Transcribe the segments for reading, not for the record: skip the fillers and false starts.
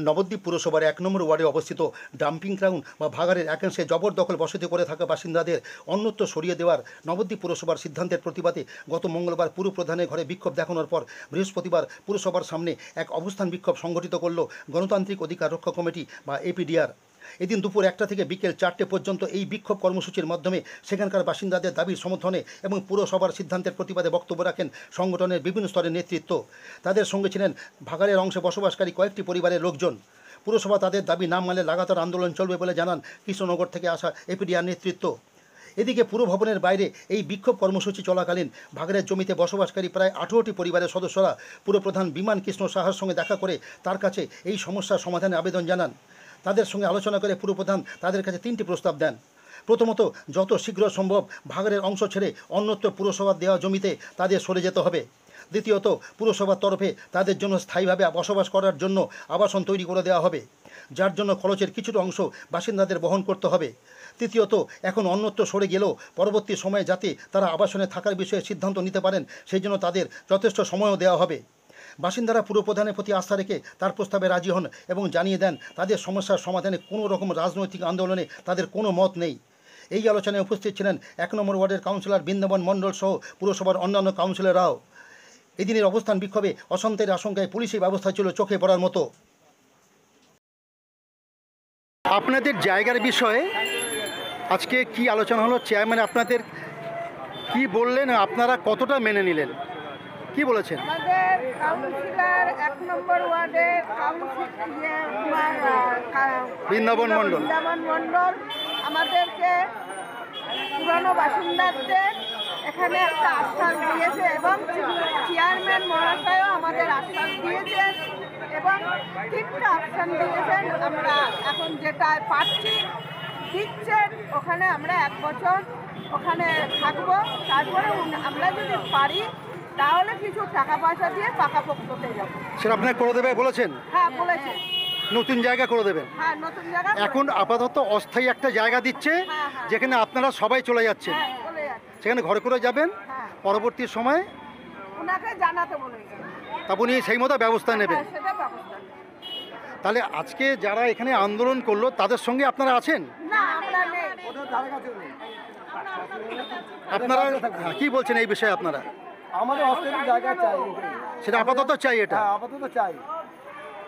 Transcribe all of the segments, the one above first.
নবদ্বীপ পুরসভার ১ নম্বর ওয়ার্ডে অবস্থিত ডাম্পিং গ্রাউন্ড বা ভাগাড়ের একাংশে জবরদখল বসতি করে থাকা বাসিন্দাদের অন্যত্র সরিয়ে দেওয়ার নবদ্বীপ পুরসভার সিদ্ধান্তের প্রতিবাদে গত মঙ্গলবার পুর প্রধানের ঘরে বিক্ষোভ দেখানোর পর বৃহস্পতিবার পুরসভার সামনে এক অবস্থান বিক্ষোভ সংগঠিত করল গণতান্ত্রিক অধিকার রক্ষা কমিটি বা এপিডিআর। এদিন দুপুর 1টা থেকে বিকেল 4টে পর্যন্ত এই বিক্ষোভ কর্মসূচির মাধ্যমে সেখানকার বাসিন্দাদের দাবির সমর্থনে এবং পুরসভার সিদ্ধান্তের প্রতিবাদে বক্তব্য রাখেন সংগঠনের বিভিন্ন স্তরের নেতৃত্ব। তাদের সঙ্গে ছিলেন ভাগাড়ের অংশে বসবাসকারী কয়েকটি পরিবারের লোকজন। পুরসভা তাদের দাবি না মানলে লাগাতার আন্দোলন চলবে বলে জানান কৃষ্ণনগর থেকে আসা এপিডিআর নেতৃত্ব। এদিকে পুর ভবনের বাইরে এই বিক্ষোভ কর্মসূচি চলাকালীন ভাগাড়ের জমিতে বসবাসকারী প্রায় 18টি পরিবারের সদস্যরা পুরপ্রধান বিমান কৃষ্ণ সাহার সঙ্গে দেখা করে তার কাছে এই সমস্যার সমাধানে আবেদন জানান। তাদের সঙ্গে আলোচনা করে পুরপ্রধান তাদের কাছে 3টি প্রস্তাব দেন। প্রথমত, যত শীঘ্র সম্ভব ভাগাড়ের অংশ ছেড়ে অন্যত্র পুরসভার দেওয়া জমিতে তাদের সরে যেতে হবে। দ্বিতীয়ত, পুরসভার তরফে তাদের জন্য স্থায়ীভাবে বসবাস করার জন্য আবাসন তৈরি করে দেওয়া হবে, যার জন্য খরচের কিছুটা অংশ বাসিন্দাদের বহন করতে হবে। তৃতীয়ত, এখন অন্যত্র সরে গেলেও পরবর্তী সময়ে যাতে তারা আবাসনে থাকার বিষয়ে সিদ্ধান্ত নিতে পারেন সেই জন্য তাদের যথেষ্ট সময়ও দেওয়া হবে। বাসিন্দারা পুরপ্রধানের প্রতি আস্থা রেখে তার প্রস্তাবে রাজি হন এবং জানিয়ে দেন তাদের সমস্যার সমাধানে কোনো রকম রাজনৈতিক আন্দোলনে তাদের কোনো মত নেই। এই আলোচনায় উপস্থিত ছিলেন 1 নম্বর ওয়ার্ডের কাউন্সিলর বৃন্দাবন মণ্ডল সহ পুরসভার অন্যান্য কাউন্সিলররাও। এদিনের অবস্থান বিক্ষোভে অশান্তির আশঙ্কায় পুলিশি ব্যবস্থা ছিল চোখে পড়ার মতো। আপনাদের জায়গার বিষয়ে আজকে কি আলোচনা হলো? চেয়ারম্যান আপনাদের কি বললেন, আপনারা কতটা মেনে নিলেন, কি বলেছেন? আমাদের কাউন্সিলর 1 নম্বর ওয়ার্ডের বৃন্দাবন মণ্ডল আমাদেরকে পুরানো বাসিন্দাদের এখানে একটা আশ্বাস দিয়েছে এবং চেয়ারম্যান মহাশয়ও আমাদের আশ্বাস দিয়েছেন এবং 3টা অপশান দিয়েছেন। আমরা এখন যেটা পাচ্ছি দিচ্ছেন, ওখানে আমরা 1 বছর ওখানে থাকবো, তারপরে আমরা যদি পারি তাহলে কিছু টাকা পয়সা দিয়ে পাকাপোক্ততে যাবো। সেটা আপনার করে দেবে বলেছেন? হ্যাঁ বলেছেন, নতুন জায়গা করে দেবেন। হ্যাঁ নতুন জায়গা। এখন আপাতত অস্থায়ী একটা জায়গা দিচ্ছে যেখানে আপনারা সবাই চলে যাচ্ছেন, সেখানে ঘরে করে যাবেন, পরবর্তী সময় ওনাকে জানাতে বলেছেন, তা উনি সেই মতো ব্যবস্থা নেবেন। তাহলে আজকে যারা এখানে আন্দোলন করলো তাদের সঙ্গে আপনারা আছেন? না, আমরা নেই। আপনারা কি বলছেন এই বিষয়ে? আপনারা আমাদের অস্থায়ী জায়গা চাই, সেটা আপাতত চাই। এটা আপাতত চাই,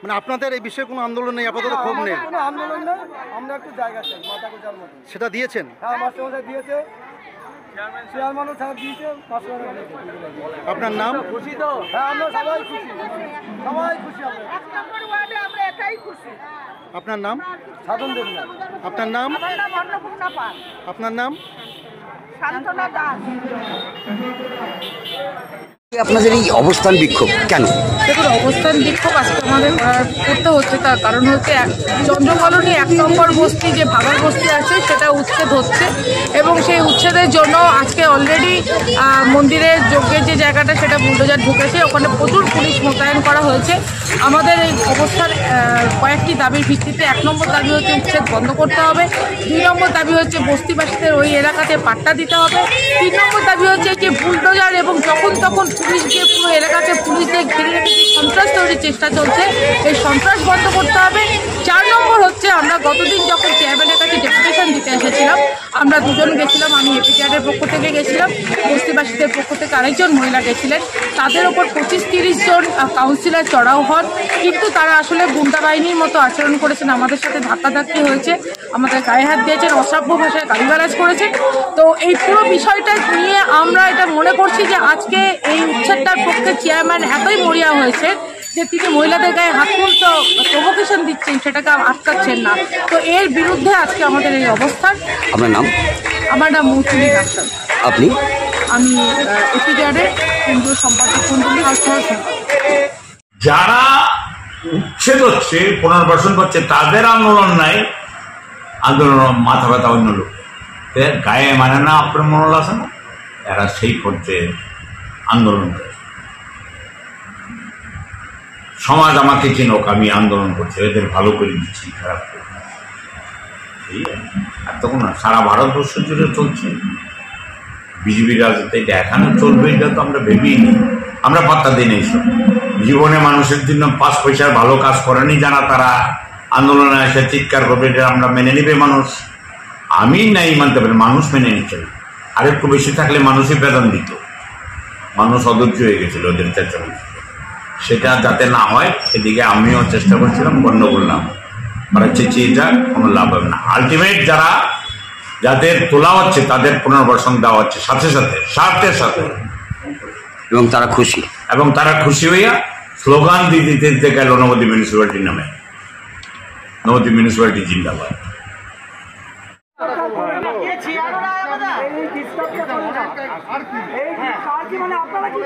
মানে আপনাদের এই বিষয়ে কোনো আন্দোলন নেই, আপাতত ক্ষোভ নেই? কোনো আন্দোলন নেই, আমরা একটু জায়গা চাই মাথা গোজার মতো। সেটা দিয়েছেন? হ্যাঁ, মাস্টারমশাই দিয়েছে, চেয়ারম্যানও সাহেব দিয়েছে, মাস্টারমশাই দিয়েছে। আপনার নাম? খুশি তো? হ্যাঁ, আমরা সবাই খুশি, সবাই খুশি। আমরা 1 নম্বর ওয়ার্ডে আমরা একাই খুশি। আপনার নাম? সাধন দেবনাথ। আপনার নাম? আমার নাম অন্নপূর্ণা পাল। আপনার নাম? শান্তনা দাস। আপনাদের এই অবস্থান বিক্ষোভ কেন? দেখুন, অবস্থান বিক্ষোভ আজকে আমাদের করতে হচ্ছে, তার কারণ হচ্ছে চন্দ্রকলোনি 1 নম্বর বস্তি যে ভাগাড় বস্তি আছে সেটা উচ্ছেদ হচ্ছে এবং সেই উচ্ছেদের জন্য আজকে অলরেডি মন্দিরের যজ্ঞের যে জায়গাটা সেটা বুলডোজার ঢুকেছে, ওখানে প্রচুর পুলিশ মোতায়েন করা হয়েছে। আমাদের এই অবস্থার কয়েকটি দাবির ভিত্তিতে 1 নম্বর দাবি হচ্ছে উচ্ছেদ বন্ধ করতে হবে, 2 নম্বর দাবি হচ্ছে বস্তিবাসীদের ওই এলাকাতে পাট্টা দিতে হবে, 3 নম্বর দাবি হচ্ছে যে বুলডোজার এবং যখন তখন পুলিশ দিয়ে পুরো এলাকাকে পুলিশদের ঘিরে রেখে যে সন্ত্রাস তৈরির চেষ্টা চলছে, এই সন্ত্রাস বন্ধ করতে হবে। 4 নম্বর হচ্ছে আমরা গতদিন যখন চেয়ারম্যানের কাছে ডেপুটেশন দিতে এসেছিলাম, আমরা দুজন গেছিলাম, আমি এপিডিআরের পক্ষ থেকে গেছিলাম, বস্তিবাসীদের পক্ষ থেকে আরেকজন মহিলা গেছিলেন। তাদের ওপর 25-30 জন কাউন্সিলর চড়াও হন, কিন্তু তারা আসলে গুন্ডা বাহিনীর মতো আচরণ করেছেন, আমাদের সাথে ধাক্কাধাক্কি হয়েছে, আমাদের গায়ে হাত দিয়েছেন, অসভ্য ভাষায় গালিগালাজ করেছেন। তো এই পুরো বিষয়টা নিয়ে আমরা এটা মনে করছি যে আজকে এই উচ্ছেদটার পক্ষে চেয়ারম্যান এতই মরিয়া হয়েছে যে তিনি মহিলাদের গায়ে হাত তুলতে প্রভোকেশন দিচ্ছেন, সেটাকে আটকাচ্ছেন না। তো এর বিরুদ্ধে আজকে আমাদের এই অবস্থান। আপনার নাম? আমার নাম মৌসুমী ডাক্তার। আপনি? আমি এপিডিআরের কেন্দ্রীয় সম্পাদক মন্ডলী আর সহ যারা উচ্ছেদ হচ্ছে, পুনর্বাসন করছে, তাদের আন্দোলন নাই, আন্দোলন মাথা ব্যথা অন্য লোক গায়ে মানে না, আপনার মনোল আছে না, এরা সেই পর্যায়ে আন্দোলন করে। সমাজ আমাকে চিনুক, আমি আন্দোলন করছি, এদের ভালো করে দিচ্ছি, খারাপ করে। আর তখন সারা ভারতবর্ষ জুড়ে চলছে বিজেপি রাজনীতি, এটা এখানে চলবে এটা তো আমরা ভেবেই নিই। আমরা পাত্তা দিই না এইসব। জীবনে মানুষের জন্য 5 পয়সার ভালো কাজ করেনি যারা, তারা আন্দোলনে এসে চিৎকার করবে, এটা আমরা মেনে নিবে মানুষ। আমি নাই মানতে পারি, মানুষ মেনে নিচ্ছে। আর একটু বেশি থাকলে মানুষই বেতন দিত। মানুষ অধৈর্য হয়ে গেছিল ওদের চেঁচামেচি, সেটা যাতে না হয় সেদিকে আমিও চেষ্টা করছিলাম, বন্ধ করলাম। ওরা চেঁচিয়ে যাক, কোনো লাভ হবে না। আলটিমেট যাদের তোলা হচ্ছে তাদের পুনর্বাসন দেওয়া হচ্ছে সাথে সাথে, স্বার্থের সাথে, এবং তারা খুশি। এবং তারা খুশি হইয়া স্লোগান দিতে গেল নবদ্বীপ মিউনিসিপ্যালিটির নামে, নবদ্বীপ মিউনিসিপ্যালিটি জিন্দাবাদ। এই ডিস্টার্বটা করুন না। এই কাজ মানে আপনারা কি